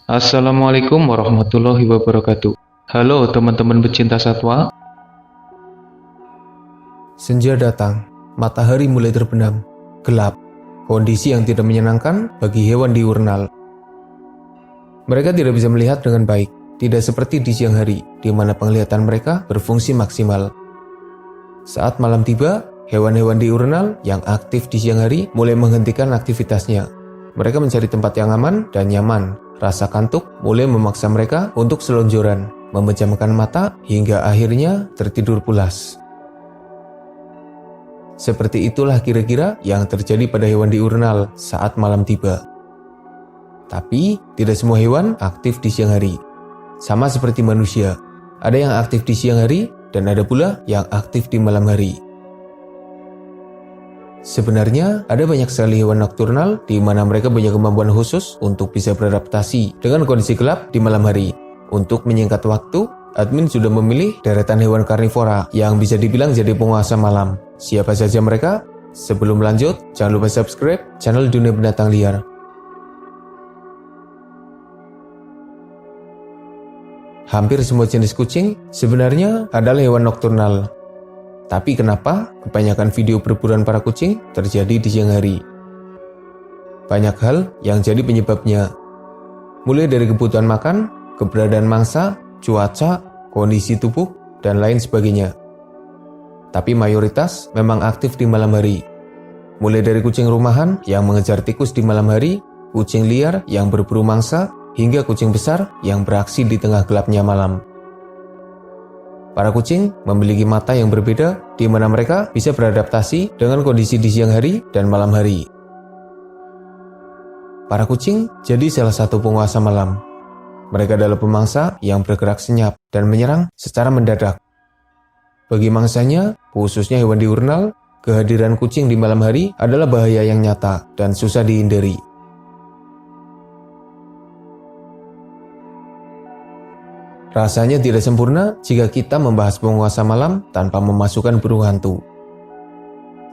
Assalamualaikum warahmatullahi wabarakatuh. Halo teman-teman pecinta satwa. Senja datang, matahari mulai terbenam, gelap, kondisi yang tidak menyenangkan bagi hewan diurnal. Mereka tidak bisa melihat dengan baik, tidak seperti di siang hari, di mana penglihatan mereka berfungsi maksimal. Saat malam tiba, hewan-hewan diurnal yang aktif di siang hari mulai menghentikan aktivitasnya. Mereka mencari tempat yang aman dan nyaman. Rasa kantuk mulai memaksa mereka untuk selonjoran, memejamkan mata hingga akhirnya tertidur pulas. Seperti itulah kira-kira yang terjadi pada hewan diurnal saat malam tiba. Tapi, tidak semua hewan aktif di siang hari. Sama seperti manusia, ada yang aktif di siang hari dan ada pula yang aktif di malam hari. Sebenarnya, ada banyak sekali hewan nokturnal di mana mereka punya kemampuan khusus untuk bisa beradaptasi dengan kondisi gelap di malam hari. Untuk menyingkat waktu, admin sudah memilih deretan hewan karnivora yang bisa dibilang jadi penguasa malam. Siapa saja mereka? Sebelum lanjut, jangan lupa subscribe channel Dunia Binatang Liar. Hampir semua jenis kucing sebenarnya adalah hewan nokturnal. Tapi kenapa kebanyakan video perburuan para kucing terjadi di siang hari? Banyak hal yang jadi penyebabnya. Mulai dari kebutuhan makan, keberadaan mangsa, cuaca, kondisi tubuh, dan lain sebagainya. Tapi mayoritas memang aktif di malam hari. Mulai dari kucing rumahan yang mengejar tikus di malam hari, kucing liar yang berburu mangsa, hingga kucing besar yang beraksi di tengah gelapnya malam. Para kucing memiliki mata yang berbeda di mana mereka bisa beradaptasi dengan kondisi di siang hari dan malam hari. Para kucing jadi salah satu penguasa malam. Mereka adalah pemangsa yang bergerak senyap dan menyerang secara mendadak. Bagi mangsanya, khususnya hewan diurnal, kehadiran kucing di malam hari adalah bahaya yang nyata dan susah dihindari. Rasanya tidak sempurna jika kita membahas penguasa malam tanpa memasukkan burung hantu.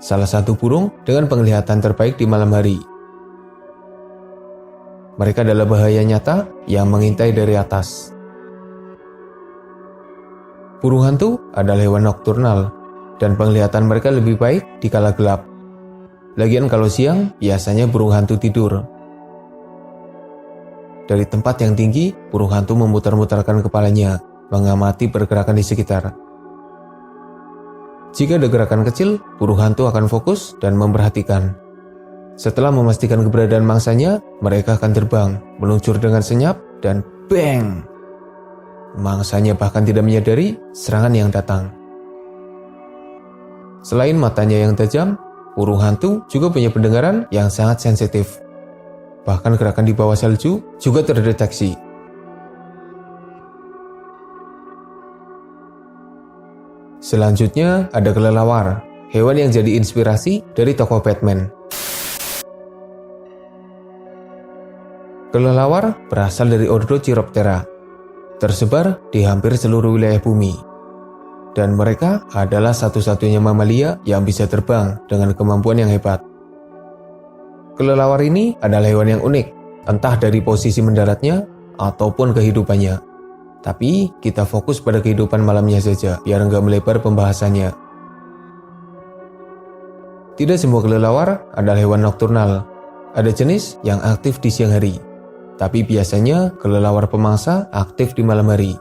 Salah satu burung dengan penglihatan terbaik di malam hari. Mereka adalah bahaya nyata yang mengintai dari atas. Burung hantu adalah hewan nokturnal dan penglihatan mereka lebih baik di kala gelap. Lagian kalau siang, biasanya burung hantu tidur. Dari tempat yang tinggi, burung hantu memutar-mutarkan kepalanya, mengamati pergerakan di sekitar. Jika ada gerakan kecil, burung hantu akan fokus dan memperhatikan. Setelah memastikan keberadaan mangsanya, mereka akan terbang, meluncur dengan senyap, dan bang! Mangsanya bahkan tidak menyadari serangan yang datang. Selain matanya yang tajam, burung hantu juga punya pendengaran yang sangat sensitif. Bahkan gerakan di bawah salju juga terdeteksi. Selanjutnya ada kelelawar, hewan yang jadi inspirasi dari tokoh Batman. Kelelawar berasal dari ordo Chiroptera, tersebar di hampir seluruh wilayah bumi. Dan mereka adalah satu-satunya mamalia yang bisa terbang dengan kemampuan yang hebat. Kelelawar ini adalah hewan yang unik, entah dari posisi mendaratnya ataupun kehidupannya. Tapi kita fokus pada kehidupan malamnya saja, biar nggak melebar pembahasannya. Tidak semua kelelawar adalah hewan nokturnal. Ada jenis yang aktif di siang hari, tapi biasanya kelelawar pemangsa aktif di malam hari.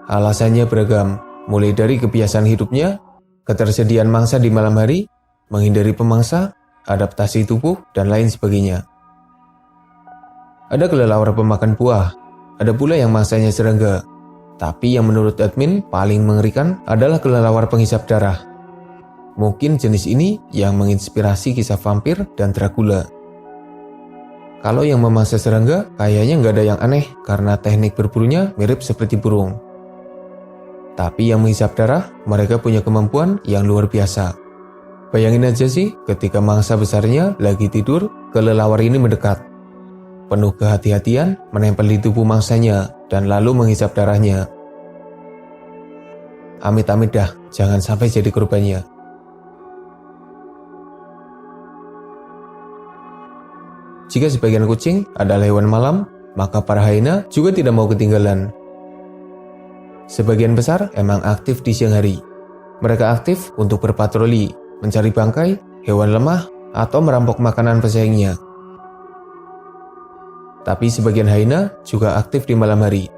Alasannya beragam, mulai dari kebiasaan hidupnya, ketersediaan mangsa di malam hari, menghindari pemangsa, adaptasi tubuh, dan lain sebagainya. Ada kelelawar pemakan buah, ada pula yang mangsanya serangga. Tapi yang menurut admin paling mengerikan adalah kelelawar penghisap darah. Mungkin jenis ini yang menginspirasi kisah vampir dan Dracula. Kalau yang memangsa serangga, kayaknya nggak ada yang aneh karena teknik berburunya mirip seperti burung. Tapi yang menghisap darah, mereka punya kemampuan yang luar biasa. Bayangin aja sih, ketika mangsa besarnya lagi tidur, kelelawar ini mendekat. Penuh kehati-hatian, menempel di tubuh mangsanya, dan lalu menghisap darahnya. Amit-amit dah, jangan sampai jadi korbannya. Jika sebagian kucing adalah hewan malam, maka para hyena juga tidak mau ketinggalan. Sebagian besar emang aktif di siang hari. Mereka aktif untuk berpatroli, mencari bangkai, hewan lemah, atau merampok makanan pesaingnya. Tapi sebagian hyena juga aktif di malam hari.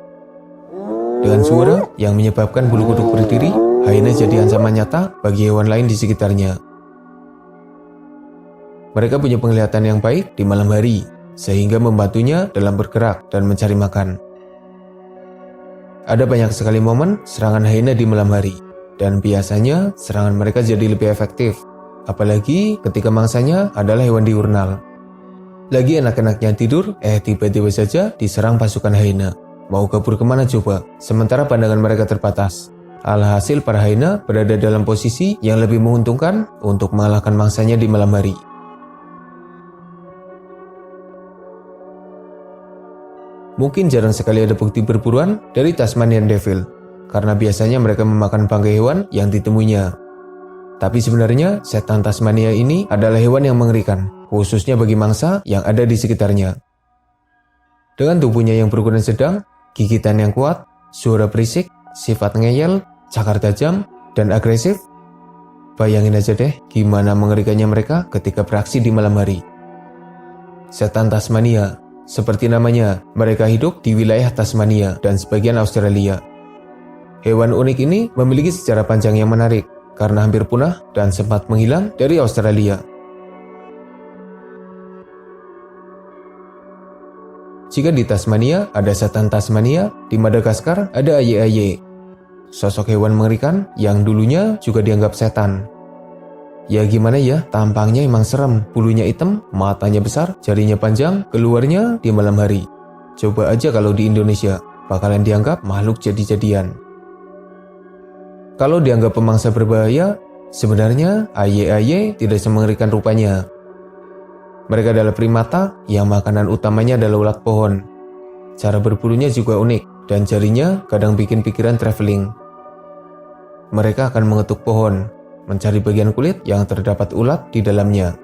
Dengan suara yang menyebabkan bulu kuduk berdiri, hyena jadi ancaman nyata bagi hewan lain di sekitarnya. Mereka punya penglihatan yang baik di malam hari, sehingga membantunya dalam bergerak dan mencari makan. Ada banyak sekali momen serangan hyena di malam hari, dan biasanya serangan mereka jadi lebih efektif, apalagi ketika mangsanya adalah hewan diurnal. Lagi enak-enaknya tidur, tiba-tiba saja diserang pasukan hyena. Mau kabur kemana coba, sementara pandangan mereka terbatas. Alhasil para hyena berada dalam posisi yang lebih menguntungkan untuk mengalahkan mangsanya di malam hari. Mungkin jarang sekali ada bukti perburuan dari Tasmanian Devil, karena biasanya mereka memakan bangkai hewan yang ditemuinya. Tapi sebenarnya setan Tasmania ini adalah hewan yang mengerikan, khususnya bagi mangsa yang ada di sekitarnya. Dengan tubuhnya yang berukuran sedang, gigitan yang kuat, suara berisik, sifat ngeyel, cakar tajam, dan agresif, bayangin aja deh gimana mengerikannya mereka ketika beraksi di malam hari. Setan Tasmania. Seperti namanya, mereka hidup di wilayah Tasmania dan sebagian Australia. Hewan unik ini memiliki sejarah panjang yang menarik karena hampir punah dan sempat menghilang dari Australia. Jika di Tasmania ada setan Tasmania, di Madagaskar ada aye-aye. Sosok hewan mengerikan yang dulunya juga dianggap setan. Ya gimana ya, tampangnya emang serem, bulunya hitam, matanya besar, jarinya panjang, keluarnya di malam hari. Coba aja kalau di Indonesia, bakalan dianggap makhluk jadi-jadian. Kalau dianggap pemangsa berbahaya, sebenarnya aye-aye tidak semengerikan rupanya. Mereka adalah primata yang makanan utamanya adalah ulat pohon. Cara berbulunya juga unik, dan jarinya kadang bikin pikiran traveling. Mereka akan mengetuk pohon, mencari bagian kulit yang terdapat ulat di dalamnya.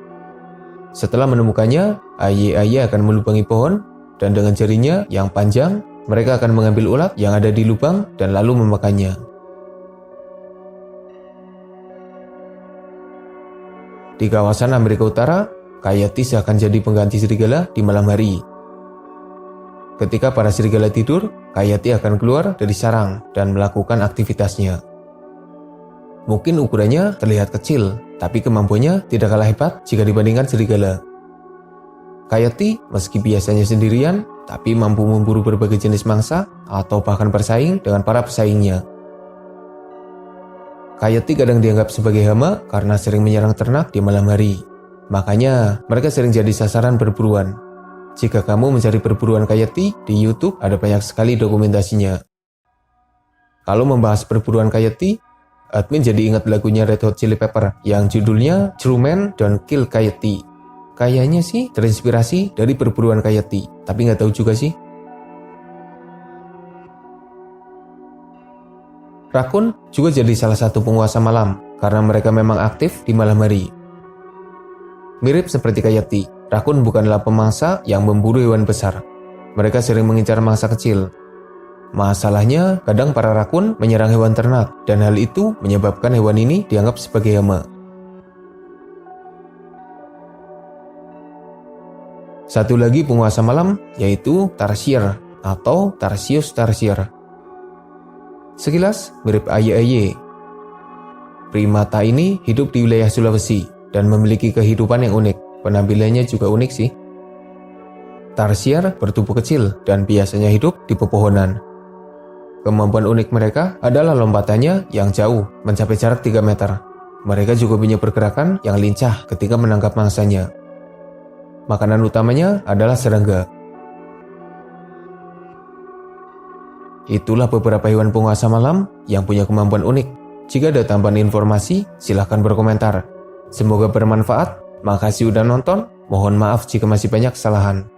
Setelah menemukannya, aye-aye akan melubangi pohon, dan dengan jarinya yang panjang, mereka akan mengambil ulat yang ada di lubang dan lalu memakannya. Di kawasan Amerika Utara, coyotes akan jadi pengganti serigala di malam hari. Ketika para serigala tidur, coyote akan keluar dari sarang dan melakukan aktivitasnya. Mungkin ukurannya terlihat kecil, tapi kemampuannya tidak kalah hebat jika dibandingkan serigala. Coyote meski biasanya sendirian, tapi mampu memburu berbagai jenis mangsa atau bahkan bersaing dengan para pesaingnya. Coyote kadang dianggap sebagai hama karena sering menyerang ternak di malam hari. Makanya mereka sering jadi sasaran perburuan. Jika kamu mencari perburuan coyote di YouTube, ada banyak sekali dokumentasinya. Kalau membahas perburuan coyote, admin jadi ingat lagunya Red Hot Chili Pepper yang judulnya True Men Don't Kill Coyote. Kayaknya sih terinspirasi dari perburuan coyote, tapi nggak tahu juga sih. Rakun juga jadi salah satu penguasa malam karena mereka memang aktif di malam hari. Mirip seperti coyote, rakun bukanlah pemangsa yang memburu hewan besar. Mereka sering mengincar mangsa kecil. Masalahnya, kadang para rakun menyerang hewan ternak, dan hal itu menyebabkan hewan ini dianggap sebagai hama. Satu lagi penguasa malam, yaitu Tarsier atau Tarsius Tarsier. Sekilas mirip aye-aye. Primata ini hidup di wilayah Sulawesi dan memiliki kehidupan yang unik. Penampilannya juga unik sih. Tarsier bertubuh kecil dan biasanya hidup di pepohonan. Kemampuan unik mereka adalah lompatannya yang jauh, mencapai jarak 3 meter. Mereka juga punya pergerakan yang lincah ketika menangkap mangsanya. Makanan utamanya adalah serangga. Itulah beberapa hewan penguasa malam yang punya kemampuan unik. Jika ada tambahan informasi, silahkan berkomentar. Semoga bermanfaat. Makasih udah nonton. Mohon maaf jika masih banyak kesalahan.